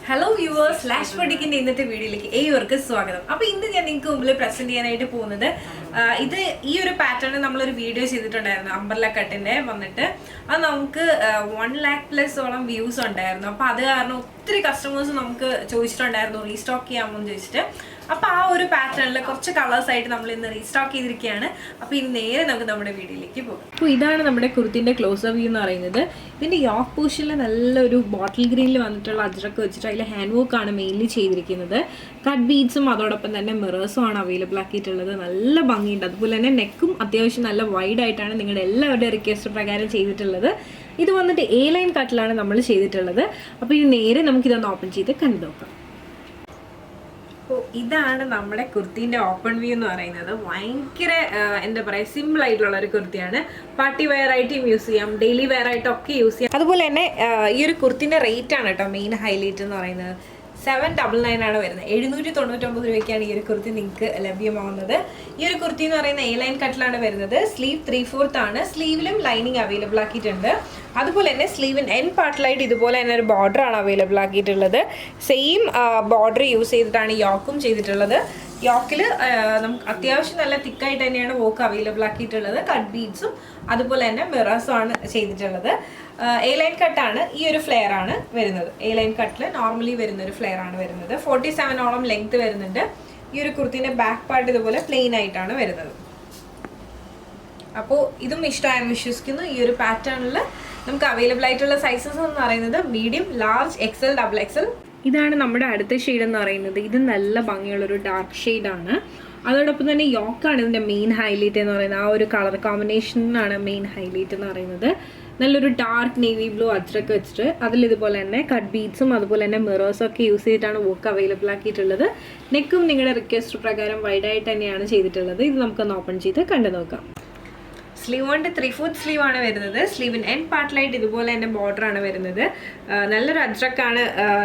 Hello viewers, Slash Padikin in the video like AJRAKH Kurtis. Now, in the end, present this pattern we video umbrella cut in there. And 1 lakh plus views on there. Now, 3 customers choose restock. Now, this pattern is color side restock. Now, this is our video. So, this is our kurti closer view. This is yoke portion is bottle green. Handwork is mainly cut beads and mirrors are available. The neck is wide. Request this is A-line cut. This is kurti open view. This is simple kurti. Party wear item museum, daily wear item use. This kurti rate main highlight. 799 ആണ് വരുന്നത് 799 രൂപയ്ക്കാണ് ഈ ഒരു കുർത്തി നിങ്ങൾക്ക് ലഭ്യമാവുന്നത് ഈ ഒരു കുർത്തി എന്ന് പറയുന്ന A-line കട്ടിലാണ് വരുന്നത് സ്ലീവ് 3/4 ആണ് സ്ലീവിലും ലൈനിങ് അവൈലബിൾ ആക്കിയിട്ടുണ്ട് അതുപോലെ തന്നെ സ്ലീവിൻ എൻഡ് പാർട്ടിലായിട്ട് ഇതുപോലെ തന്നെ ഒരു ബോർഡർ ആണ് അവൈലബിൾ ആക്കിയിട്ടുള്ളത് സെയിം ബോർഡർ യൂസ് ചെയ്തിട്ടാണ് യോക്കും ചെയ്തിട്ടുള്ളത് യോക്കിൽ നമുക്ക് അത്യാവശ്യം നല്ല തിക്ക് ആയിട്ട് തന്നെയാണ് വർക്ക് അവൈലബിൾ ആക്കിയിട്ടുള്ളത് കട്ട് ബീഡ്സും അതുപോലെ തന്നെ മിറേഴ്സും ആണ് ചെയ്തിട്ടുള്ളത് A-line cut ആണ് ഈ ഒരു ഫ്ലെയർ ആണ് വരുന്നത് A-line കട്ടിൽ നോർമലി വരുന്ന ഒരു ഫ്ലെയർ ആണ് വരുന്നത് 47 ഓളം ലെങ്ത് വരുന്നുണ്ട് ഈ ഒരു കുർത്തിയുടെ ബാക്ക് പാർട്ട് ഇതുപോലെ പ്ലെയിൻ ആയിട്ടാണ് വരുന്നത് അപ്പോൾ ഇതും ഇഷ്ടമായെന്ന് വിശ്വസിക്കുന്നു ഈ ഒരു പാറ്റേണിൽ നമുക്ക് അവൈലബിൾ ആയിട്ടുള്ള സൈസസ് എന്ന് പറയുന്നത് medium large XL double XL ഇതാണ് നമ്മുടെ അടുത്ത ഷെയ്ഡ് എന്ന് പറയുന്നത് ഇത് നല്ല ഭംഗിയുള്ള ഒരു ഡാർക്ക് ഷെയ്ഡ് ആണ് അതോടൊപ്പം തന്നെ യോക്കാണ് ഇതിന്റെ മെയിൻ ഹൈലൈറ്റ് എന്ന് പറയുന്നത് ആ ഒരു കളർ കോമ്പിനേഷനാണ് മെയിൻ ഹൈലൈറ്റ് എന്ന് പറയുന്നത് നല്ലൊരു ഡാർക്ക് നേവി ബ്ലൂ അജ്രക്ക് വെച്ചിട്ട് അതിൽ ഇതുപോലെ തന്നെ കട്ട് ബീഡ്സും അതുപോലെ തന്നെ മിറേഴ്സും ഒക്കെ യൂസ് ചെയ്തിട്ടാണ് വർക്ക് അവൈലബിൾ ആക്കിയിട്ടുള്ളത് നെക്കും നിങ്ങളുടെ റിക്വസ്റ്റ് പ്രകാരം വൈഡ് ആയിട്ട് തന്നെയാണ് ചെയ്തിട്ടുള്ളത് ഇത് നമുക്കൊന്ന് ഓപ്പൺ ചെയ്ത് കണ്ടു നോക്കാം സ്ലീവ് കൊണ്ട് 3/4 സ്ലീവ് ആണ് വരുന്നത് സ്ലീവിൻ എൻഡ് പാർട്ടിലായിട്ട് ഇതുപോലെ തന്നെ ബോർഡർ ആണ് വരുന്നത് നല്ലൊരു അജ്രക്കാണ്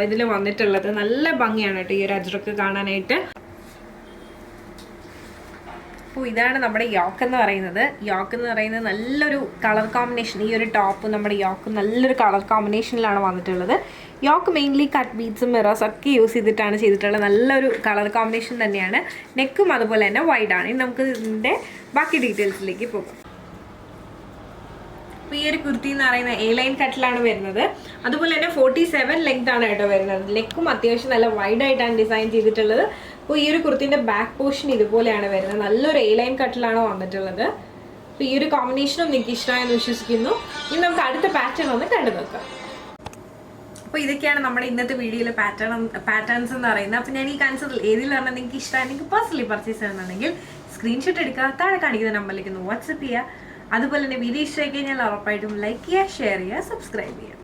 ഇതിൽ വന്നിട്ടുള്ളത് നല്ല ഭംഗിയാണ് കേട്ടോ ഈ ഒരു അജ്രക്ക് കാണാനായിട്ട് ഇതാണ് നമ്മുടെ യോക്ക് എന്ന് പറയുന്നത് നല്ലൊരു കളർ കോമ്പിനേഷൻ ഈ ഒരു ടോപ്പ് നമ്മുടെ യോക്ക് നല്ലൊരു കളർ കോമ്പിനേഷനിലാണ് വന്നിട്ടുള്ളത് യോക്ക് മെയിൻലി കട്ട് ബീഡ്സും മിറേഴ്സ് ഒക്കെ യൂസ് ചെയ്തിട്ടാണ് നല്ലൊരു കളർ കോമ്പിനേഷൻ തന്നെയാണ് നെക്കും അതുപോലെ തന്നെ വൈഡ് ആണ് ഇനി നമുക്ക് ഇതിൻ്റെ ബാക്കി ഡീറ്റെയിൽസിലേക്ക് പോകാം ഈ ഒരു കുർത്തി എന്ന് പറയുന്ന A-line കട്ടിലാണ് വരുന്നത് അതുപോലെ തന്നെ 47 ലെങ്ത് ആണ് കേട്ടോ വരുന്നത് ലെക്കും അത്യാവശ്യം നല്ല വൈഡ് ആയിട്ടാണ് ഡിസൈൻ ചെയ്തിട്ടുള്ളത് അപ്പോൾ ഈ ഒരു കുർത്തിന്റെ ബാക്ക് പോർഷൻ ഇതുപോലെയാണ് വരുന്നത് നല്ലൊരു A-line കട്ടിലാണ് വന്നിട്ടുള്ളത് അപ്പോൾ ഈ ഒരു കോമ്പിനേഷനും നിങ്ങൾക്ക് ഇഷ്ടമായെന്ന് വിശ്വസിക്കുന്നു ഇനി നമുക്ക് അടുത്ത പാറ്റേൺ ഒന്ന് കണ്ടു നോക്കാം അപ്പോൾ ഇതൊക്കെയാണ് നമ്മുടെ ഇന്നത്തെ വീഡിയോയിലെ പാറ്റേൺസ് എന്ന് പറയുന്നത് അപ്പോൾ ഞാൻ ഈ കാണിച്ചതിൽ ഏതിലാണ് നിങ്ങൾക്ക് ഇഷ്ടമായി നിങ്ങൾക്ക് പേഴ്സണലി പർച്ചേസ് ചെയ്യണമെന്നുണ്ടെങ്കിൽ സ്ക്രീൻഷോട്ട് എടുക്കുക താഴെ കാണിക്കുന്ന നമ്പറിലേക്ക് ഒന്ന് വാട്സപ്പ് ചെയ്യുക അതുപോലെ തന്നെ വീഡിയോ ഇഷ്ടമായി കഴിഞ്ഞാൽ ഉറപ്പായിട്ടും ലൈക്ക് ചെയ്യുക ഷെയർ ചെയ്യുക സബ്സ്ക്രൈബ് ചെയ്യുക